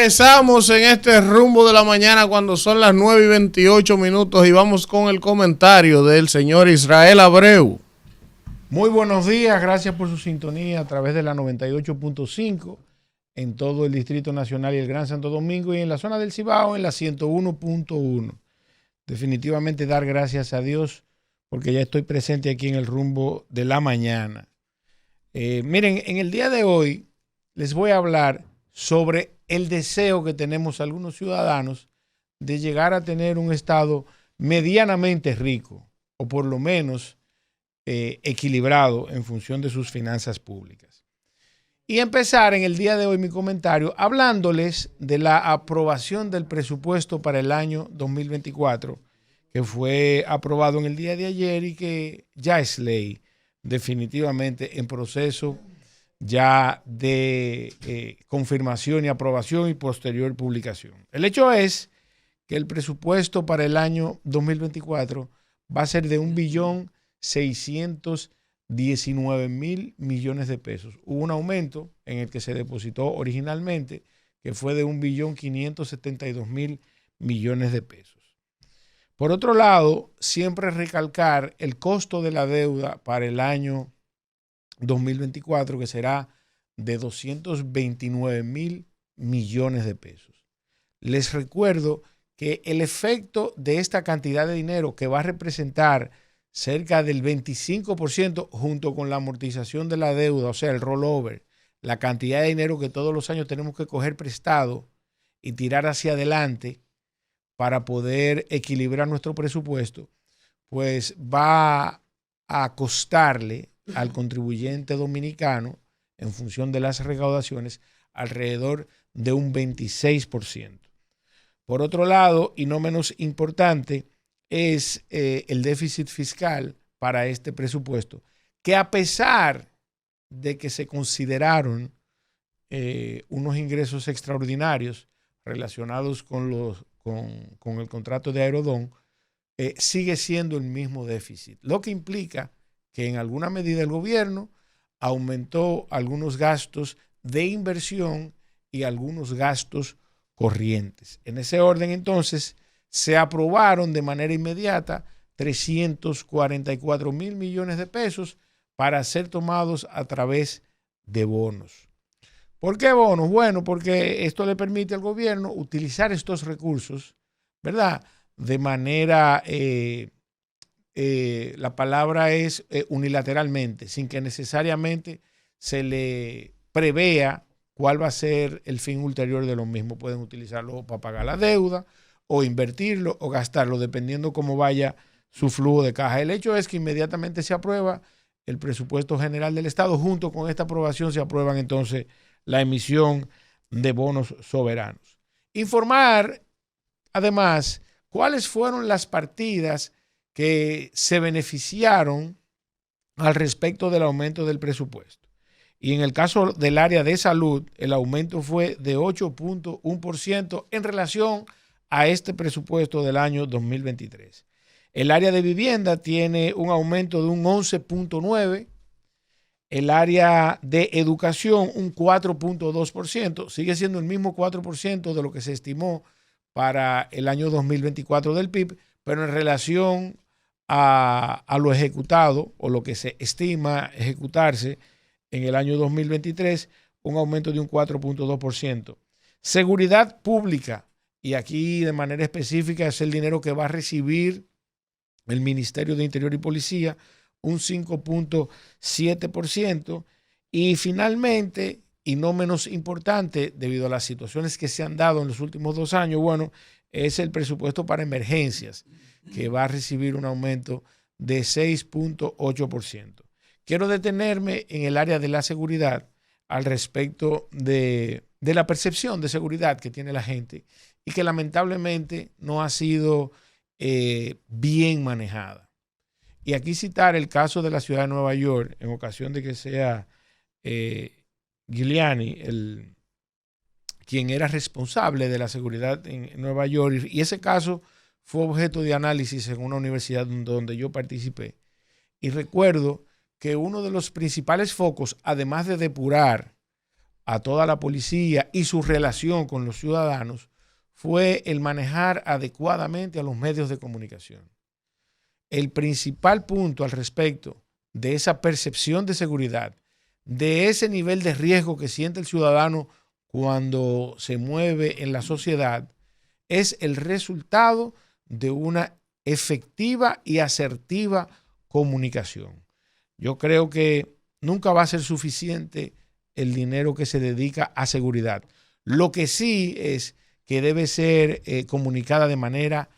Regresamos en este rumbo de la mañana cuando son las 9:28 y vamos con el comentario del señor Israel Abreu. Muy buenos días, gracias por su sintonía a través de la 98.5 en todo el Distrito Nacional y el Gran Santo Domingo y en la zona del Cibao en la 101.1. Definitivamente dar gracias a Dios porque ya estoy presente aquí en el rumbo de la mañana. Miren, en el día de hoy les voy a hablar sobre el deseo que tenemos algunos ciudadanos de llegar a tener un estado medianamente rico o por lo menos equilibrado en función de sus finanzas públicas. Y empezar en el día de hoy mi comentario hablándoles de la aprobación del presupuesto para el año 2024 que fue aprobado en el día de ayer y que ya es ley, definitivamente en proceso ya de confirmación y aprobación y posterior publicación. El hecho es que el presupuesto para el año 2024 va a ser de 1.619.000 millones de pesos. Hubo un aumento en el que se depositó originalmente, que fue de 1.572.000 millones de pesos. Por otro lado, siempre recalcar el costo de la deuda para el año 2024, que será de 229.000 millones de pesos. Les recuerdo que el efecto de esta cantidad de dinero, que va a representar cerca del 25% junto con la amortización de la deuda, o sea, el rollover, la cantidad de dinero que todos los años tenemos que coger prestado y tirar hacia adelante para poder equilibrar nuestro presupuesto, pues va a costarle al contribuyente dominicano, en función de las recaudaciones, alrededor de un 26%. Por otro lado, y no menos importante, es el déficit fiscal para este presupuesto, que a pesar de que se consideraron unos ingresos extraordinarios relacionados con el contrato de Aerodón, sigue siendo el mismo déficit, lo que implica que en alguna medida el gobierno aumentó algunos gastos de inversión y algunos gastos corrientes. En ese orden, entonces, se aprobaron de manera inmediata 344.000 millones de pesos para ser tomados a través de bonos. ¿Por qué bonos? Bueno, porque esto le permite al gobierno utilizar estos recursos, ¿verdad? De manera, la palabra es unilateralmente, sin que necesariamente se le prevea cuál va a ser el fin ulterior de lo mismo. Pueden utilizarlo para pagar la deuda o invertirlo o gastarlo, dependiendo cómo vaya su flujo de caja. El hecho es que inmediatamente se aprueba el presupuesto general del Estado. Junto con esta aprobación se aprueban entonces la emisión de bonos soberanos. Informar, además, cuáles fueron las partidas que se beneficiaron al respecto del aumento del presupuesto. Y en el caso del área de salud, el aumento fue de 8.1% en relación a este presupuesto del año 2023. El área de vivienda tiene un aumento de un 11.9%. El área de educación un 4.2%, sigue siendo el mismo 4% de lo que se estimó para el año 2024 del PIB, pero en relación a lo ejecutado o lo que se estima ejecutarse en el año 2023, un aumento de un 4.2%. Seguridad pública, y aquí de manera específica es el dinero que va a recibir el Ministerio de Interior y Policía, un 5.7%. Y finalmente, y no menos importante, debido a las situaciones que se han dado en los últimos 2 años, bueno, es el presupuesto para emergencias, que va a recibir un aumento de 6.8%. Quiero detenerme en el área de la seguridad al respecto de la percepción de seguridad que tiene la gente y que lamentablemente no ha sido bien manejada. Y aquí citar el caso de la ciudad de Nueva York, en ocasión de que sea Giuliani quien era responsable de la seguridad en Nueva York. Y ese caso fue objeto de análisis en una universidad donde yo participé. Y recuerdo que uno de los principales focos, además de depurar a toda la policía y su relación con los ciudadanos fue el manejar adecuadamente a los medios de comunicación. El principal punto al respecto de esa percepción de seguridad, de ese nivel de riesgo que siente el ciudadano cuando se mueve en la sociedad, es el resultado de una efectiva y asertiva comunicación. Yo creo que nunca va a ser suficiente el dinero que se dedica a seguridad. Lo que sí es que debe ser comunicada de manera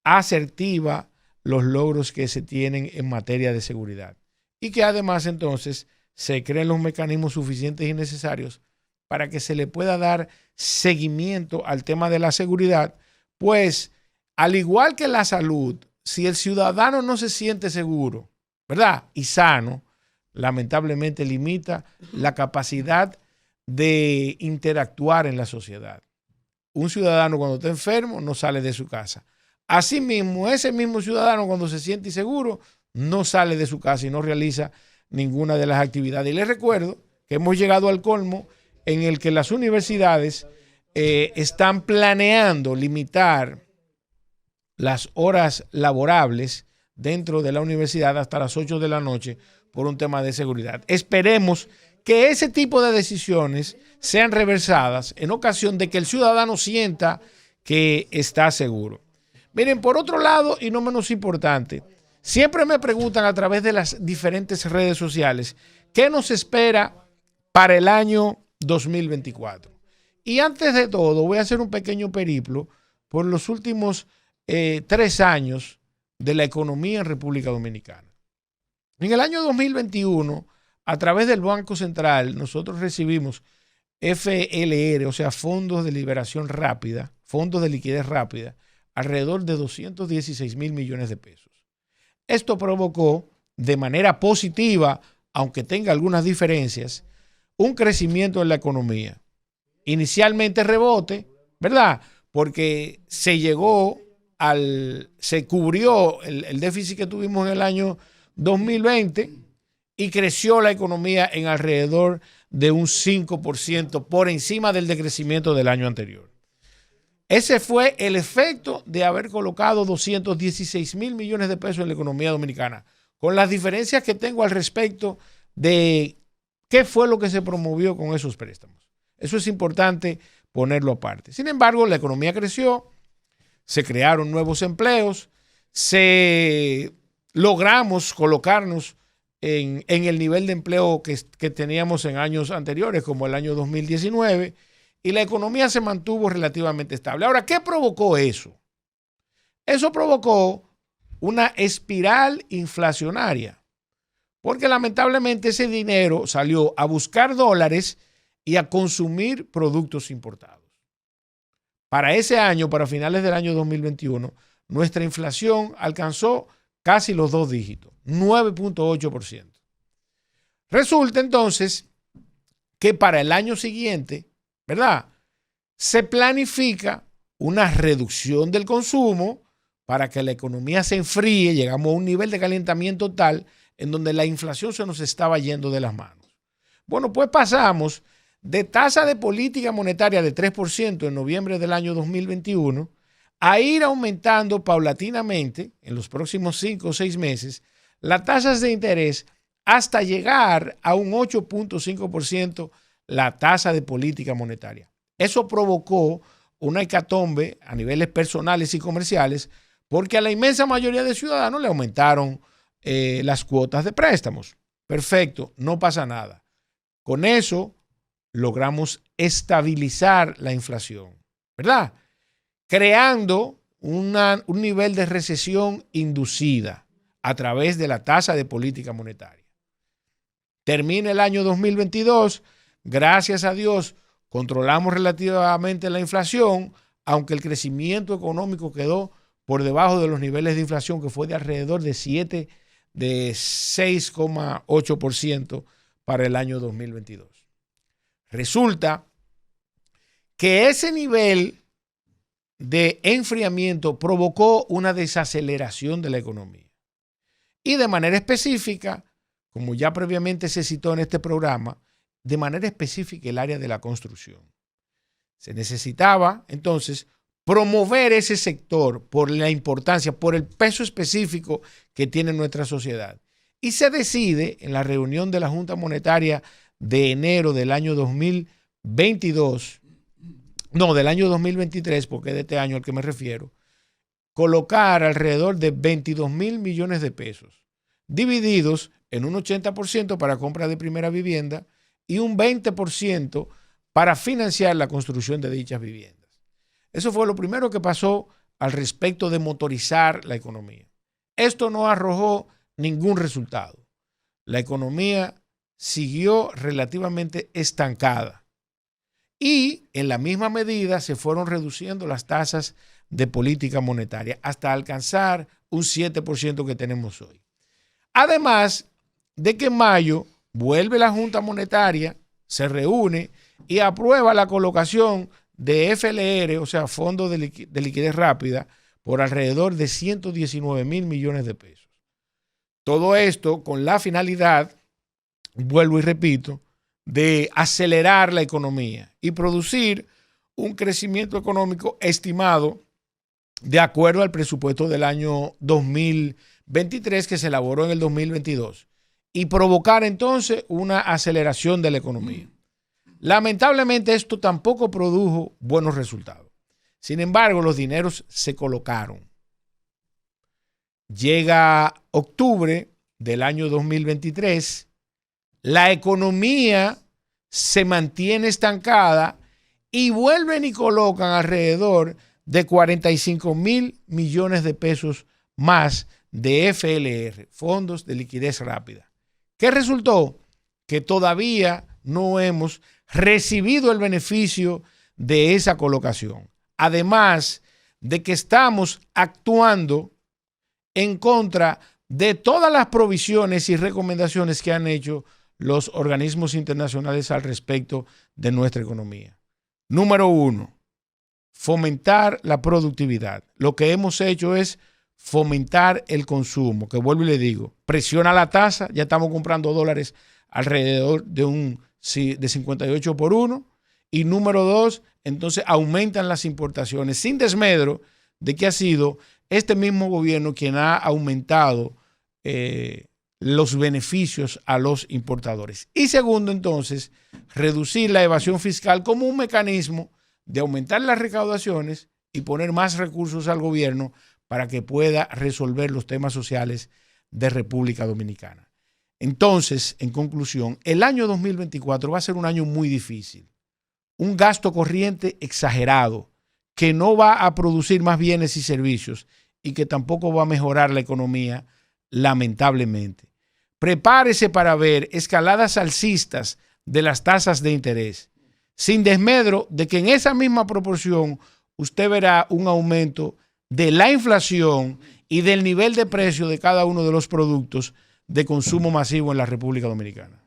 asertiva los logros que se tienen en materia de seguridad. Y que además entonces se creen los mecanismos suficientes y necesarios para que se le pueda dar seguimiento al tema de la seguridad, pues al igual que la salud, si el ciudadano no se siente seguro, ¿verdad? Y sano, lamentablemente limita la capacidad de interactuar en la sociedad. Un ciudadano cuando está enfermo no sale de su casa. Asimismo, ese mismo ciudadano cuando se siente inseguro no sale de su casa y no realiza ninguna de las actividades. Y les recuerdo que hemos llegado al colmo en el que las universidades están planeando limitar las horas laborables dentro de la universidad hasta las 8 de la noche por un tema de seguridad. Esperemos que ese tipo de decisiones sean reversadas en ocasión de que el ciudadano sienta que está seguro. Miren, por otro lado, y no menos importante, siempre me preguntan a través de las diferentes redes sociales qué nos espera para el año 2024. Y antes de todo, voy a hacer un pequeño periplo por los últimos 3 años de la economía en República Dominicana. En el año 2021, a través del Banco Central, nosotros recibimos FLR, o sea, fondos de liberación rápida, fondos de liquidez rápida, alrededor de 216 mil millones de pesos. Esto provocó de manera positiva, aunque tenga algunas diferencias, un crecimiento en la economía. Inicialmente rebote, ¿verdad? Porque se cubrió el déficit que tuvimos en el año 2020 y creció la economía en alrededor de un 5% por encima del decrecimiento del año anterior. Ese fue el efecto de haber colocado 216 mil millones de pesos en la economía dominicana, con las diferencias que tengo al respecto de qué fue lo que se promovió con esos préstamos. Eso es importante ponerlo aparte. Sin embargo, la economía creció, se crearon nuevos empleos, logramos colocarnos en el nivel de empleo que teníamos en años anteriores, como el año 2019, y la economía se mantuvo relativamente estable. Ahora, ¿qué provocó eso? Eso provocó una espiral inflacionaria, porque lamentablemente ese dinero salió a buscar dólares y a consumir productos importados. Para ese año, para finales del año 2021, nuestra inflación alcanzó casi los 2 dígitos, 9.8%. Resulta entonces que para el año siguiente, ¿verdad?, se planifica una reducción del consumo para que la economía se enfríe. Llegamos a un nivel de calentamiento tal en donde la inflación se nos estaba yendo de las manos. Bueno, pues pasamos de tasa de política monetaria de 3% en noviembre del año 2021 a ir aumentando paulatinamente en los próximos 5 o 6 meses las tasas de interés hasta llegar a un 8.5% la tasa de política monetaria. Eso provocó una hecatombe a niveles personales y comerciales porque a la inmensa mayoría de ciudadanos le aumentaron las cuotas de préstamos. Perfecto, no pasa nada. Con eso logramos estabilizar la inflación, ¿verdad?, creando un nivel de recesión inducida a través de la tasa de política monetaria. Termina el año 2022, gracias a Dios, controlamos relativamente la inflación, aunque el crecimiento económico quedó por debajo de los niveles de inflación, que fue de alrededor de 6,8% para el año 2022. Resulta que ese nivel de enfriamiento provocó una desaceleración de la economía. Y de manera específica, como ya previamente se citó en este programa, de manera específica el área de la construcción. Se necesitaba entonces promover ese sector por la importancia, por el peso específico que tiene en nuestra sociedad. Y se decide en la reunión de la Junta Monetaria de enero del año 2022, no, del año 2023, porque es de este año al que me refiero, colocar alrededor de 22 mil millones de pesos, divididos en un 80% para compra de primera vivienda y un 20% para financiar la construcción de dichas viviendas. Eso fue lo primero que pasó al respecto de motorizar la economía. Esto no arrojó ningún resultado. La economía siguió relativamente estancada y en la misma medida se fueron reduciendo las tasas de política monetaria hasta alcanzar un 7% que tenemos hoy. Además de que en mayo vuelve la Junta Monetaria, se reúne y aprueba la colocación de FLR, o sea, Fondo de Liquidez Rápida, por alrededor de 119 mil millones de pesos. Todo esto con la finalidad, vuelvo y repito, de acelerar la economía y producir un crecimiento económico estimado de acuerdo al presupuesto del año 2023 que se elaboró en el 2022 y provocar entonces una aceleración de la economía. Lamentablemente esto tampoco produjo buenos resultados. Sin embargo, los dineros se colocaron. Llega octubre del año 2023, la economía se mantiene estancada y vuelven y colocan alrededor de 45 mil millones de pesos más de FLR, Fondos de Liquidez Rápida. ¿Qué resultó? Que todavía no hemos recibido el beneficio de esa colocación. Además de que estamos actuando en contra de todas las provisiones y recomendaciones que han hecho los organismos internacionales al respecto de nuestra economía. Número 1, fomentar la productividad. Lo que hemos hecho es fomentar el consumo, que vuelvo y le digo, presiona la tasa, ya estamos comprando dólares alrededor de 58 por 1. Y número 2, entonces aumentan las importaciones, sin desmedro de que ha sido este mismo gobierno quien ha aumentado los beneficios a los importadores. Y segundo, entonces, reducir la evasión fiscal como un mecanismo de aumentar las recaudaciones y poner más recursos al gobierno para que pueda resolver los temas sociales de República Dominicana. Entonces, en conclusión, el año 2024 va a ser un año muy difícil. Un gasto corriente exagerado que no va a producir más bienes y servicios y que tampoco va a mejorar la economía, lamentablemente. Prepárese para ver escaladas alcistas de las tasas de interés, sin desmedro de que en esa misma proporción usted verá un aumento de la inflación y del nivel de precio de cada uno de los productos de consumo masivo en la República Dominicana.